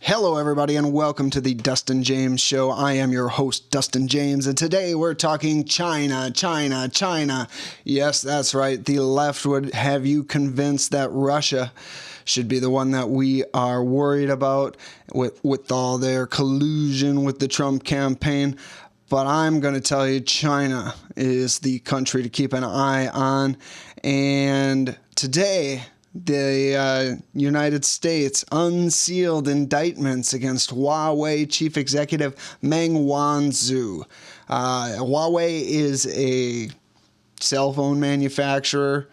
Hello, everybody, and welcome to the Dustin James Show. I am your host, Dustin James, and today we're talking China. Yes, that's right. The left would have you convinced that Russia should be the one that we are worried about with all their collusion with the Trump campaign. But I'm going to tell you China is the country to keep an eye on. And today, the United States unsealed indictments against Huawei chief executive Meng Wanzhou. Huawei is a cell phone manufacturer,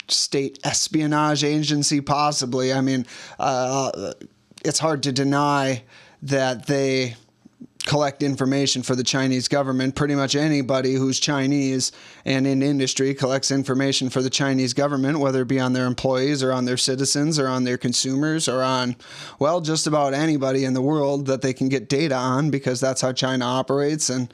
state espionage agency, possibly. I mean, it's hard to deny that they collect information for the Chinese government. Pretty much anybody who's Chinese and in industry collects information for the Chinese government, whether it be on their employees or on their citizens or on their consumers or on, well, just about anybody in the world that they can get data on, because that's how China operates. And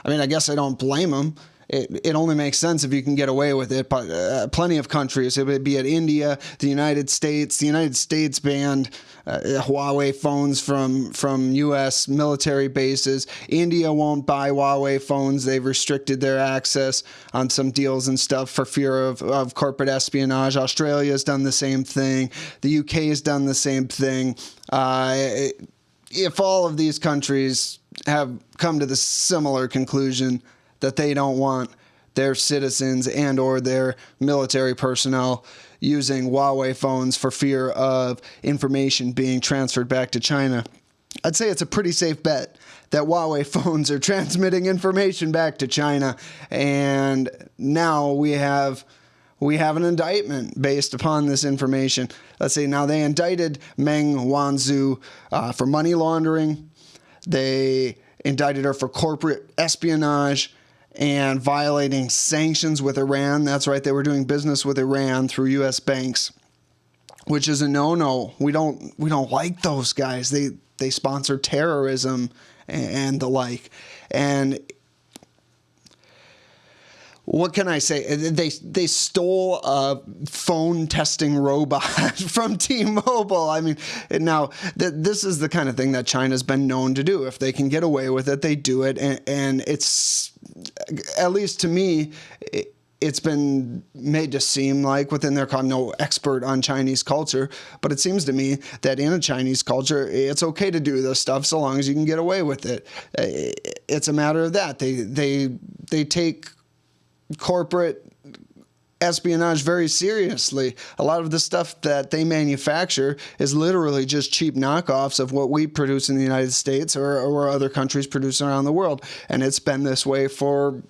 I mean, I guess I don't blame them. It only makes sense if you can get away with it. But plenty of countries, it would be at India, the United States. The United States banned Huawei phones from U.S. military bases. India won't buy Huawei phones. They've restricted their access on some deals and stuff for fear of corporate espionage. Australia's done the same thing. The U.K. has done the same thing. If all of these countries have come to the similar conclusion that they don't want their citizens and or their military personnel using Huawei phones for fear of information being transferred back to China, I'd say it's a pretty safe bet that Huawei phones are transmitting information back to China. And now we have an indictment based upon this information. Let's see, now they indicted Meng Wanzhou for money laundering. They indicted her for corporate espionage and violating sanctions with Iran. That's right, they were doing business with Iran through U.S. banks, which is a no-no. We don't like those guys. They sponsor terrorism and the like. And what can I say? They stole a phone testing robot from T-Mobile. I mean, now this is the kind of thing that China's been known to do. If they can get away with it, they do it. And it's, at least to me, it's been made to seem like within their, I'm no expert on Chinese culture, but it seems to me that in a Chinese culture, it's okay to do this stuff so long as you can get away with it. It's a matter of that. They take corporate espionage very seriously. A lot of the stuff that they manufacture is literally just cheap knockoffs of what we produce in the United States or other countries produce around the world. And it's been this way for,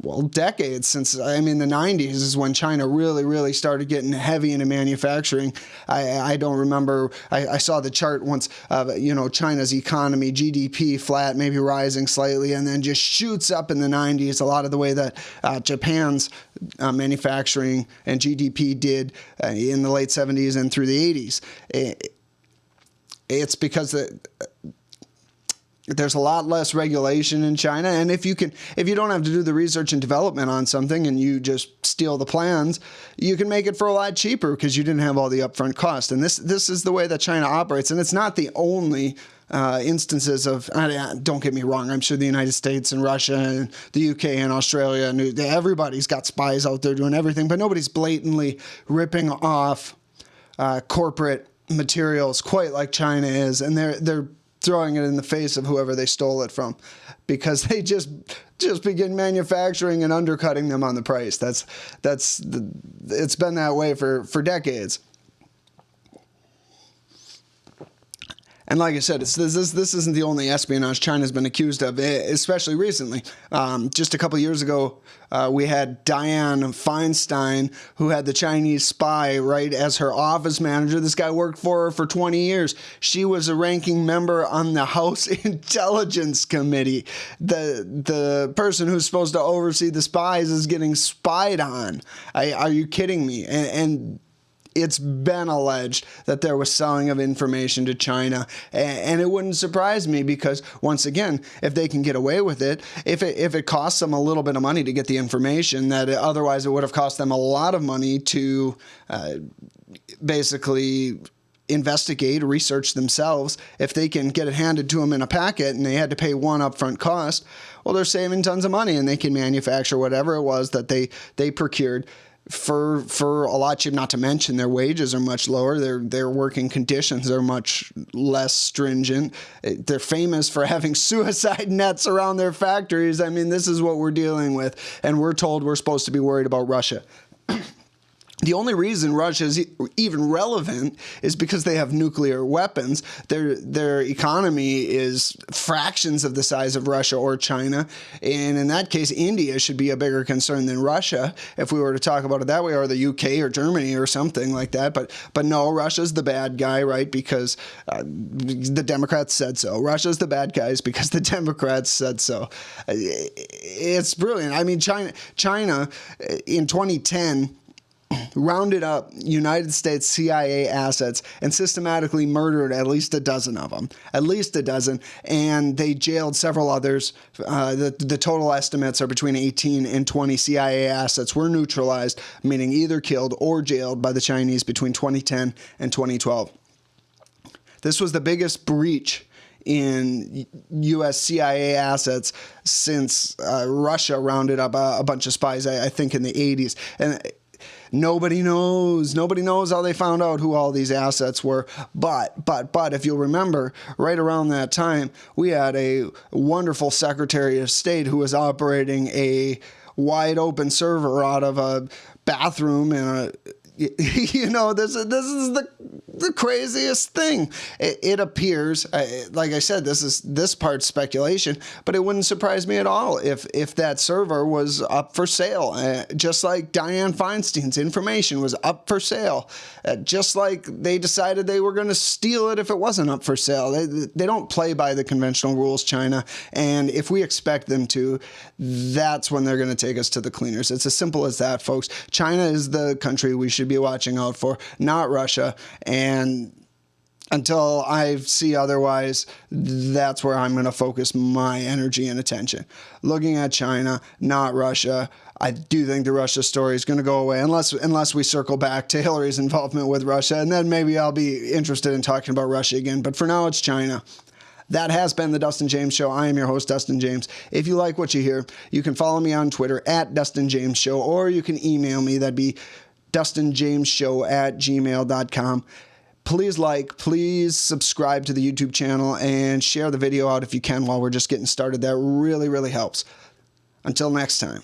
well, decades. Since, I mean, the 90s is when China really started getting heavy into manufacturing. I don't remember, I saw the chart once of, China's economy, GDP flat, maybe rising slightly, and then just shoots up in the 90s, a lot of the way that Japan's manufacturing and GDP did in the late 70s and through the 80s. It's because there's a lot less regulation in China, and if you don't have to do the research and development on something and you just steal the plans, you can make it for a lot cheaper because you didn't have all the upfront cost. And this is the way that China operates, and it's not the only instances of. Don't get me wrong. I'm sure the United States and Russia and the UK and Australia and everybody's got spies out there doing everything, but nobody's blatantly ripping off corporate materials quite like China is, and they're throwing it in the face of whoever they stole it from, because they just begin manufacturing and undercutting them on the price. It's been that way for decades. And like I said, this isn't the only espionage China's been accused of, especially recently. Just a couple years ago, we had Dianne Feinstein, who had the Chinese spy right as her office manager. This guy worked for her for 20 years. She was a ranking member on the House Intelligence Committee. The person who's supposed to oversee the spies is getting spied on. Are you kidding me? And it's been alleged that there was selling of information to China, and it wouldn't surprise me, because once again, if they can get away with it, if it costs them a little bit of money to get the information that otherwise it would have cost them a lot of money to basically investigate, research themselves. If they can get it handed to them in a packet and they had to pay one upfront cost, well, they're saving tons of money, and they can manufacture whatever it was that they procured for a lot cheaper. Not to mention their wages are much lower. Their working conditions are much less stringent. They're famous for having suicide nets around their factories. I mean, this is what we're dealing with, and we're told we're supposed to be worried about Russia. The only reason Russia is even relevant is because they have nuclear weapons. Their economy is fractions of the size of Russia or China. And in that case, India should be a bigger concern than Russia, if we were to talk about it that way, or the UK or Germany or something like that. But no, Russia's the bad guy, right? Because the Democrats said so. Russia's the bad guys because the Democrats said so. It's brilliant. I mean, China in 2010 rounded up United States CIA assets and systematically murdered at least a dozen of them, and they jailed several others. The total estimates are between 18 and 20 CIA assets were neutralized, meaning either killed or jailed by the Chinese between 2010 and 2012. This was the biggest breach in U.S. CIA assets since Russia rounded up a bunch of spies, I think, in the 80s. And nobody knows how they found out who all these assets were. But if you'll remember, right around that time, we had a wonderful Secretary of State who was operating a wide open server out of a bathroom in a, you know, this is the craziest thing. It appears, like I said, this part's speculation, but it wouldn't surprise me at all if that server was up for sale, just like Dianne Feinstein's information was up for sale, just like they decided they were going to steal it if it wasn't up for sale. They don't play by the conventional rules, China, and if we expect them to, that's when they're going to take us to the cleaners. It's as simple as that, folks. China is the country we should be watching out for, not Russia. And until I see otherwise, that's where I'm going to focus my energy and attention. Looking at China, not Russia. I do think the Russia story is going to go away unless we circle back to Hillary's involvement with Russia, and then maybe I'll be interested in talking about Russia again. But for now, it's China. That has been the Dustin James Show. I am your host, Dustin James. If you like what you hear, you can follow me on Twitter at Dustin James Show, or you can email me. That'd be DustinJamesShow@gmail.com. Please subscribe to the YouTube channel and share the video out if you can while we're just getting started. That really, really helps. Until next time.